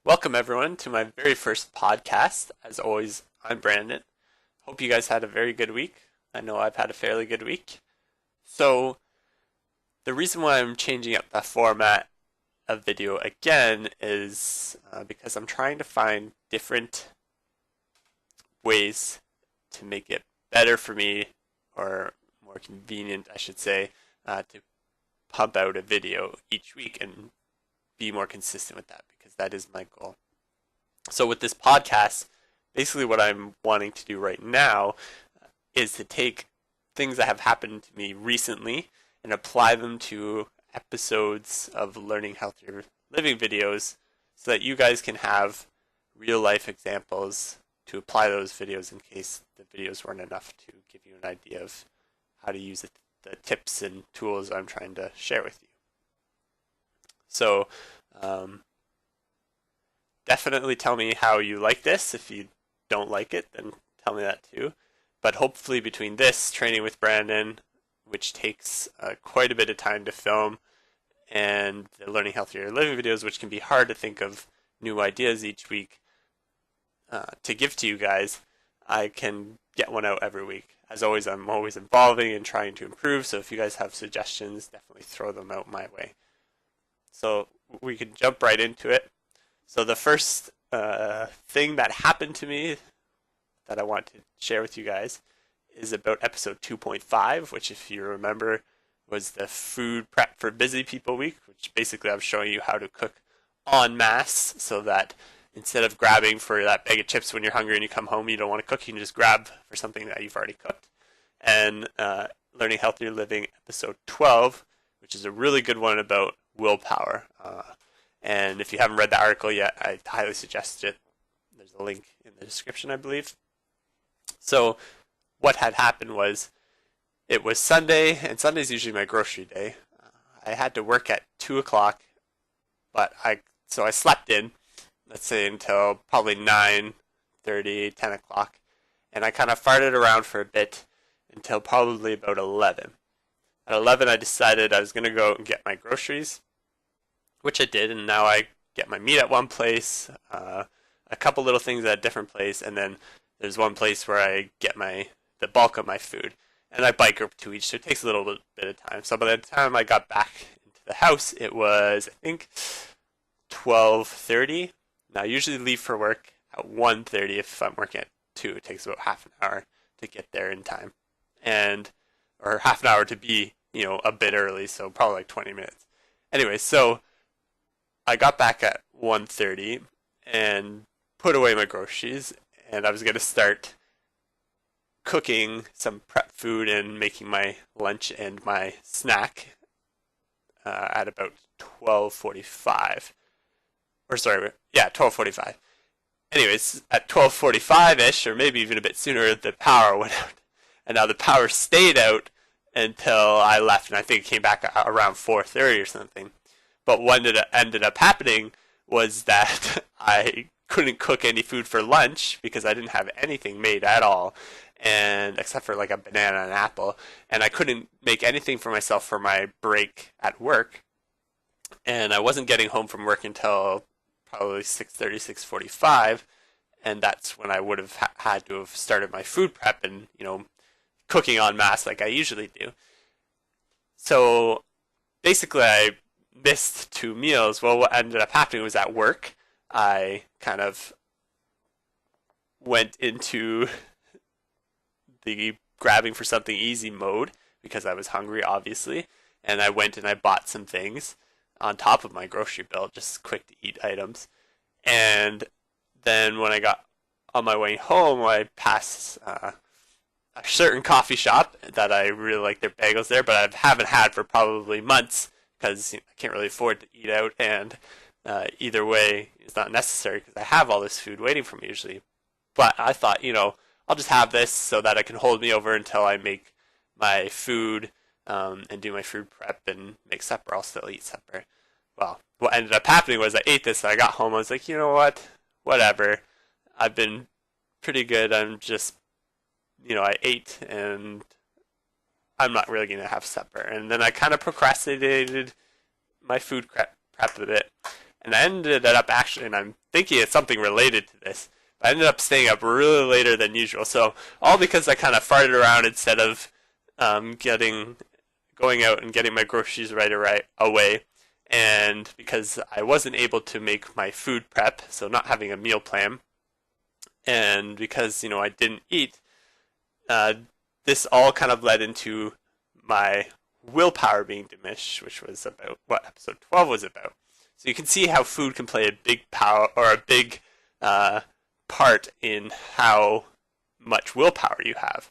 Welcome everyone to my very first podcast. As always, I'm Brandon. Hope you guys had a very good week. I know I've had a fairly good week. So, the reason why I'm changing up the format of video again is because I'm trying to find different ways to make it better for me, or more convenient, I should say, to pump out a video each week and be more consistent with that because that is my goal. So with this podcast, basically what I'm wanting to do right now is to take things that have happened to me recently and apply them to episodes of Learning Healthier Living videos so that you guys can have real life examples to apply those videos in case the videos weren't enough to give you an idea of how to use the tips and tools I'm trying to share with you. So definitely tell me how you like this. If you don't like it, then tell me that too. But hopefully between this, training with Brandon, which takes quite a bit of time to film, and the Learning Healthier Living videos, which can be hard to think of new ideas each week to give to you guys, I can get one out every week. As always, I'm always evolving and trying to improve, so if you guys have suggestions, definitely throw them out my way. So we can jump right into it. So the first thing that happened to me that I want to share with you guys is about episode 2.5, which if you remember was the food prep for busy people week, which basically I'm showing you how to cook en masse so that instead of grabbing for that bag of chips when you're hungry and you come home, you don't want to cook, you can just grab for something that you've already cooked. And Learning Healthier Living episode 12, which is a really good one about willpower. And if you haven't read the article yet, I highly suggest it. There's a link in the description, I believe. So what had happened was it was Sunday, and Sunday's usually my grocery day. I had to work at 2 o'clock, but I slept in, let's say until probably 9:30, 10 o'clock. And I kind of farted around for a bit until probably about 11. At 11, I decided I was going to go and get my groceries, which I did, and now I get my meat at one place, a couple little things at a different place, and then there's one place where I get the bulk of my food, and I bike up to each, so it takes a little bit of time. So by the time I got back into the house, it was, I think, 12:30. Now, I usually leave for work at 1:30 if I'm working at 2. It takes about half an hour to get there in time, or half an hour to be, a bit early, so probably like 20 minutes. Anyway, so I got back at 1:30 and put away my groceries, and I was going to start cooking some prep food and making my lunch and my snack at about 12:45. Or sorry, yeah, 12:45. Anyways, at 12:45-ish, or maybe even a bit sooner, the power went out. And now the power stayed out until I left, and I think it came back around 4:30 or something. But what ended up happening was that I couldn't cook any food for lunch because I didn't have anything made at all, and except for like a banana and an apple, and I couldn't make anything for myself for my break at work. And I wasn't getting home from work until probably 6:30, 6:45, and that's when I would have had to have started my food prep and cooking en masse like I usually do. So basically, I missed 2 meals. Well, what ended up happening was at work, I kind of went into the grabbing for something easy mode because I was hungry, obviously, and I went and I bought some things on top of my grocery bill, just quick to eat items. And then when I got on my way home, I passed a certain coffee shop that I really like their bagels there, but I haven't had for probably months because I can't really afford to eat out, and either way, it's not necessary because I have all this food waiting for me usually. But I thought, I'll just have this so that it can hold me over until I make my food and do my food prep and make supper. I'll still eat supper. Well, what ended up happening was I ate this, and I got home, I was like, you know what? Whatever. I've been pretty good. I'm just, I ate, and I'm not really going to have supper. And then I kind of procrastinated my food prep a bit. And I ended up actually, and I'm thinking it's something related to this, but I ended up staying up really later than usual. So all because I kind of farted around instead of going out and getting my groceries right away, and because I wasn't able to make my food prep, so not having a meal plan, and because I didn't eat, uh, this all kind of led into my willpower being diminished, which was about what episode 12 was about. So you can see how food can play a big power or a big uh, part in how much willpower you have.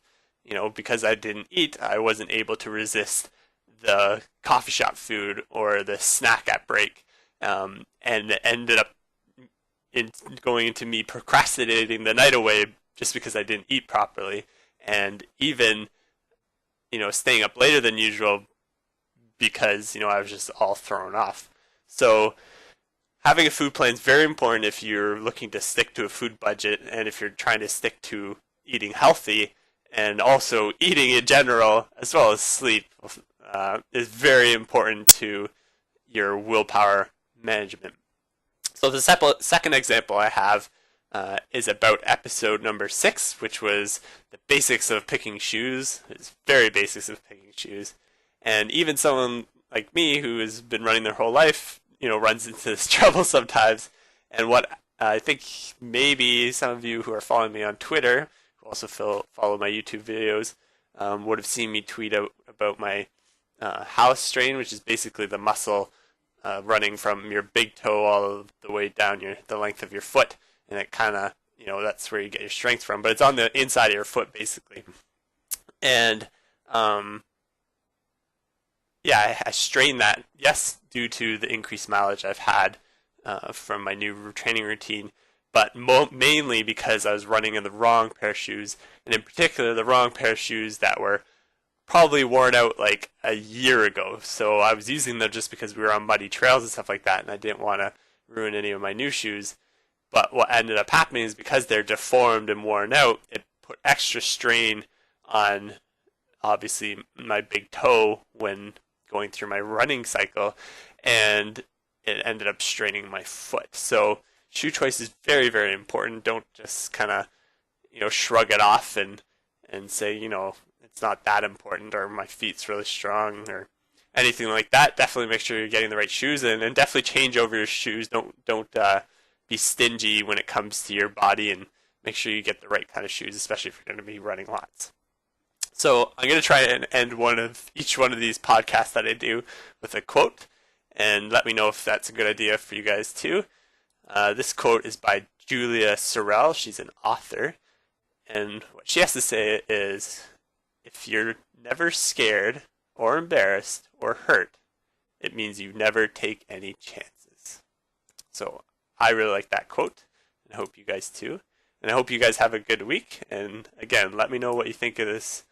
Because I didn't eat, I wasn't able to resist the coffee shop food or the snack at break, and it ended up going into me procrastinating the night away just because I didn't eat properly, and even staying up later than usual because I was just all thrown off. So having a food plan is very important if you're looking to stick to a food budget and if you're trying to stick to eating healthy, and also eating in general as well as sleep is very important to your willpower management. So the second example I have is about episode number 6, which was the basics of picking shoes. It's very basics of picking shoes. And even someone like me who has been running their whole life, runs into this trouble sometimes. And what I think maybe some of you who are following me on Twitter, who also follow my YouTube videos, would have seen me tweet out about my house strain, which is basically the muscle running from your big toe all the way down the length of your foot, and it kind of that's where you get your strength from. But it's on the inside of your foot basically, and I strained that, yes, due to the increased mileage I've had from my new training routine, but mainly because I was running in the wrong pair of shoes, and in particular the wrong pair of shoes that were probably worn out like a year ago. So I was using them just because we were on muddy trails and stuff like that, and I didn't want to ruin any of my new shoes. But what ended up happening is because they're deformed and worn out, it put extra strain on obviously my big toe when going through my running cycle, and it ended up straining my foot. So shoe choice is very, very important. Don't just kind of shrug it off and say it's not that important, or my feet's really strong, or anything like that. Definitely make sure you're getting the right shoes in, and definitely change over your shoes. Don't be stingy when it comes to your body, and make sure you get the right kind of shoes, especially if you're going to be running lots. So I'm going to try and end each one of these podcasts that I do with a quote, and let me know if that's a good idea for you guys too. This quote is by Julia Sorrell. She's an author, and what she has to say is, if you're never scared or embarrassed or hurt, it means you never take any chances. So I really like that quote, and I hope you guys too. And I hope you guys have a good week. And again, let me know what you think of this,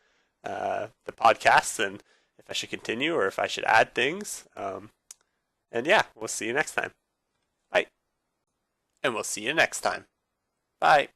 the podcast, and if I should continue or if I should add things. And yeah, we'll see you next time. Bye. And we'll see you next time. Bye.